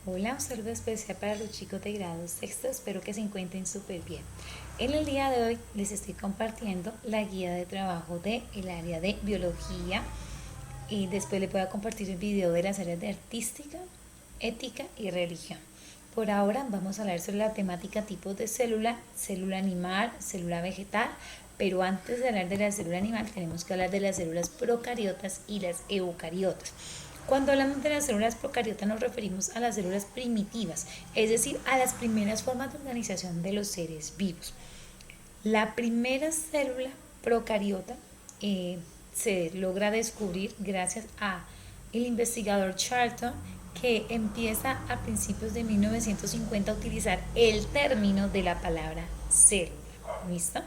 Hola, un saludo especial para los chicos de grado sexto, espero que se encuentren súper bien. En el día de hoy les estoy compartiendo la guía de trabajo del área de biología y después les voy a compartir el video de las áreas de artística, ética y religión. Por ahora vamos a hablar sobre la temática tipos de célula, célula animal, célula vegetal, pero antes de hablar de la célula animal tenemos que hablar de las células procariotas y las eucariotas. Cuando hablamos de las células procariotas nos referimos a las células primitivas, es decir, a las primeras formas de organización de los seres vivos. La primera célula procariota se logra descubrir gracias a el investigador Charlton, que empieza a principios de 1950 a utilizar el término de la palabra célula. ¿Listo?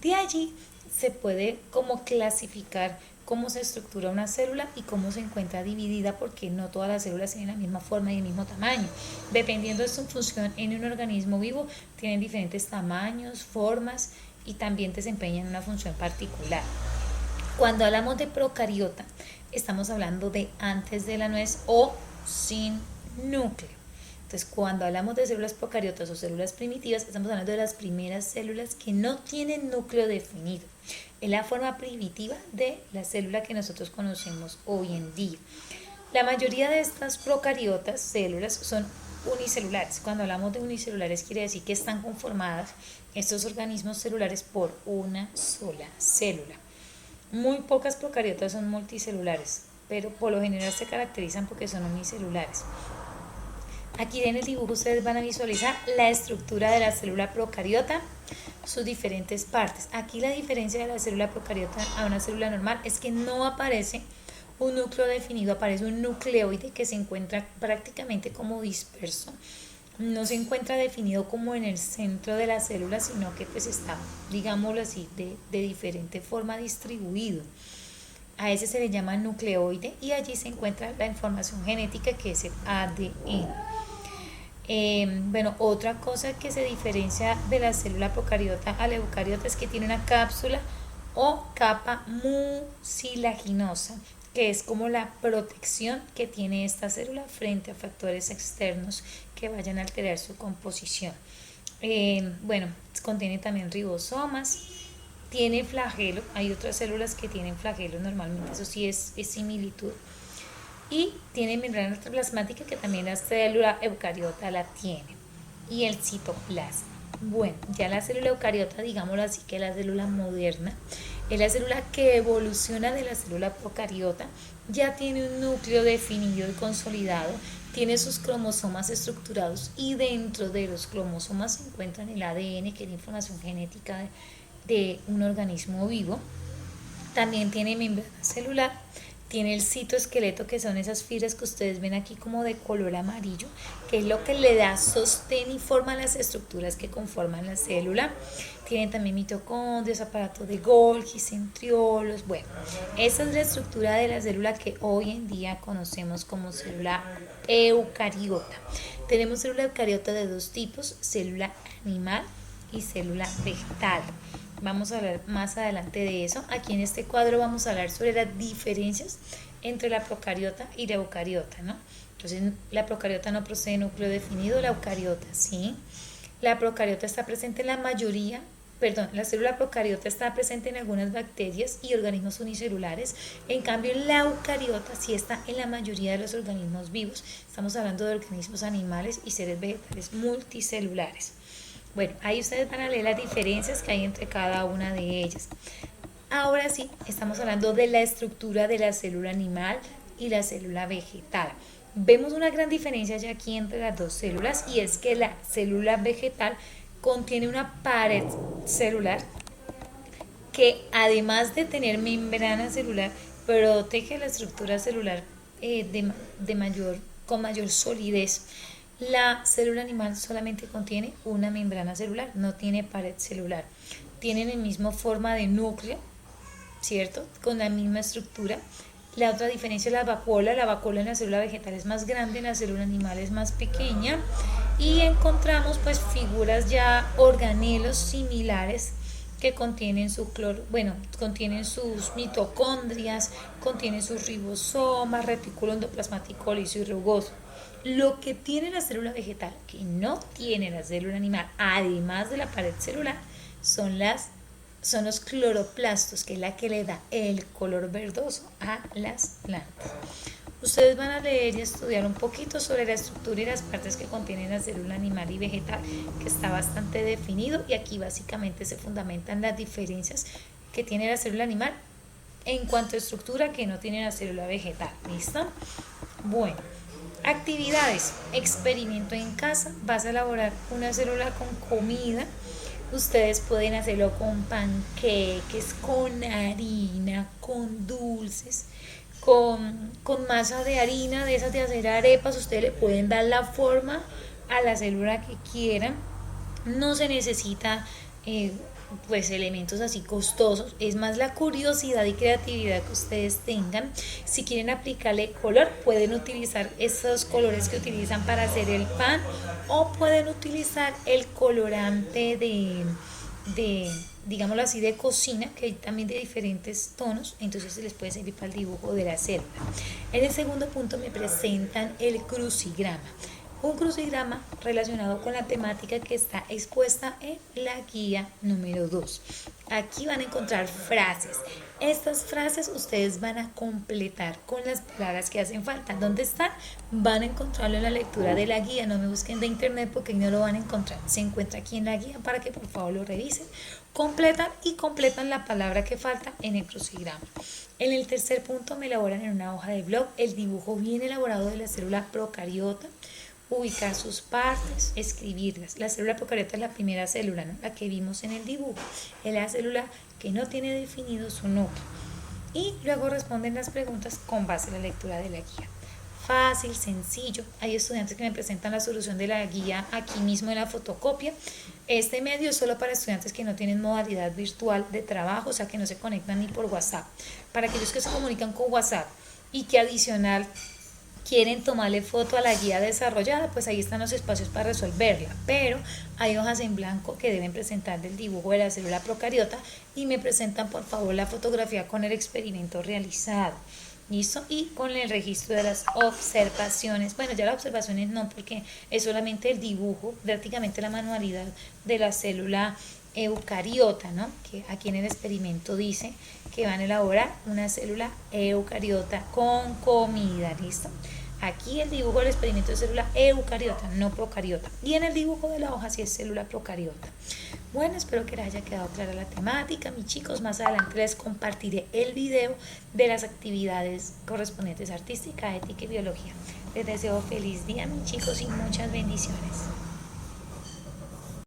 De allí se puede como clasificar cómo se estructura una célula y cómo se encuentra dividida, porque no todas las células tienen la misma forma y el mismo tamaño. Dependiendo de su función en un organismo vivo, tienen diferentes tamaños, formas y también desempeñan una función particular. Cuando hablamos de procariota, estamos hablando de antes de la nuez o sin núcleo. Entonces, cuando hablamos de células procariotas o células primitivas, estamos hablando de las primeras células que no tienen núcleo definido. Es la forma primitiva de la célula que nosotros conocemos hoy en día. La mayoría de estas procariotas, células, son unicelulares. Cuando hablamos de unicelulares, quiere decir que están conformadas estos organismos celulares por una sola célula. Muy pocas procariotas son multicelulares, pero por lo general se caracterizan porque son unicelulares. Aquí en el dibujo ustedes van a visualizar la estructura de la célula procariota, sus diferentes partes. Aquí la diferencia de la célula procariota a una célula normal es que no aparece un núcleo definido, aparece un nucleoide que se encuentra prácticamente como disperso. No se encuentra definido como en el centro de la célula, sino que pues está, digámoslo así, de diferente forma distribuido. A ese se le llama nucleoide y allí se encuentra la información genética, que es el ADN. Otra cosa que se diferencia de la célula procariota a la eucariota es que tiene una cápsula o capa mucilaginosa, que es como la protección que tiene esta célula frente a factores externos que vayan a alterar su composición. Contiene también ribosomas, tiene flagelo, hay otras células que tienen flagelo normalmente, eso sí es similitud. Y tiene membrana plasmática, que también la célula eucariota la tiene, y el citoplasma. Bueno, ya la célula eucariota, digámoslo así, que es la célula moderna, es la célula que evoluciona de la célula procariota, ya tiene un núcleo definido y consolidado, tiene sus cromosomas estructurados y dentro de los cromosomas se encuentran el ADN, que es la información genética de un organismo vivo. También tiene membrana celular, tiene el citoesqueleto, que son esas fibras que ustedes ven aquí como de color amarillo, que es lo que le da sostén y forma a las estructuras que conforman la célula. Tiene también mitocondrias, aparato de Golgi, centriolos. Bueno, esa es la estructura de la célula que hoy en día conocemos como célula eucariota. Tenemos célula eucariota de dos tipos: célula animal y célula vegetal. Vamos a hablar más adelante de eso. Aquí en este cuadro vamos a hablar sobre las diferencias entre la procariota y la eucariota, ¿no? Entonces, la procariota no posee núcleo definido, la eucariota sí. La procariota está presente en la célula procariota está presente en algunas bacterias y organismos unicelulares. En cambio, la eucariota sí está en la mayoría de los organismos vivos. Estamos hablando de organismos animales y seres vegetales multicelulares. Bueno, ahí ustedes van a leer las diferencias que hay entre cada una de ellas. Ahora sí, estamos hablando de la estructura de la célula animal y la célula vegetal. Vemos una gran diferencia ya aquí entre las dos células, y es que la célula vegetal contiene una pared celular que, además de tener membrana celular, protege la estructura celular con mayor solidez. La célula animal solamente contiene una membrana celular, no tiene pared celular. Tienen el mismo forma de núcleo, ¿cierto? Con la misma estructura. La otra diferencia es la vacuola. La vacuola en la célula vegetal es más grande, en la célula animal es más pequeña. Y encontramos pues figuras ya, organelos similares que contienen contienen sus mitocondrias, contienen sus ribosomas, retículo endoplasmático liso y rugoso. Lo que tiene la célula vegetal, que no tiene la célula animal, además de la pared celular, son los cloroplastos, que es la que le da el color verdoso a las plantas. Ustedes van a leer y estudiar un poquito sobre la estructura y las partes que contienen la célula animal y vegetal, que está bastante definido, y aquí básicamente se fundamentan las diferencias que tiene la célula animal en cuanto a estructura que no tiene la célula vegetal. ¿Listo? Bueno, actividades. Experimento en casa. Vas a elaborar una célula con comida. Ustedes pueden hacerlo con panqueques, con harina, con dulces, con masa de harina, de esas de hacer arepas. Ustedes le pueden dar la forma a la célula que quieran. No se necesita pues elementos así costosos, es más la curiosidad y creatividad que ustedes tengan. Si quieren aplicarle color, pueden utilizar esos colores que utilizan para hacer el pan, o pueden utilizar el colorante de digámoslo así, de cocina, que hay también de diferentes tonos, entonces se les puede servir para el dibujo de la célula. En el segundo punto me presentan el crucigrama. Un crucigrama relacionado con la temática que está expuesta en la guía número 2. Aquí van a encontrar frases. Estas frases ustedes van a completar con las palabras que hacen falta. ¿Dónde están? Van a encontrarlo en la lectura de la guía. No me busquen de internet porque no lo van a encontrar. Se encuentra aquí en la guía para que por favor lo revisen. Completan la palabra que falta en el crucigrama. En el tercer punto me elaboran en una hoja de blog el dibujo bien elaborado de la célula procariota. Ubicar sus partes, escribirlas. La célula procariota es la primera célula, ¿no? La que vimos en el dibujo. Es la célula que no tiene definido su núcleo. Y luego responden las preguntas con base a la lectura de la guía. Fácil, sencillo. Hay estudiantes que me presentan la solución de la guía aquí mismo en la fotocopia. Este medio es solo para estudiantes que no tienen modalidad virtual de trabajo, o sea que no se conectan ni por WhatsApp. Para aquellos que se comunican con WhatsApp y que adicional quieren tomarle foto a la guía desarrollada, pues ahí están los espacios para resolverla, pero hay hojas en blanco que deben presentar del dibujo de la célula procariota y me presentan por favor la fotografía con el experimento realizado. ¿Listo? Y con el registro de las observaciones. Bueno, ya las observaciones no, porque es solamente el dibujo, prácticamente la manualidad de la célula eucariota, ¿no? Que aquí en el experimento dice que van a elaborar una célula eucariota con comida. ¿Listo? Aquí el dibujo del experimento es célula eucariota, no procariota. Y en el dibujo de la hoja sí es célula procariota. Bueno, espero que les haya quedado clara la temática, mis chicos. Más adelante les compartiré el video de las actividades correspondientes a artística, ética y biología. Les deseo feliz día, mis chicos, y muchas bendiciones.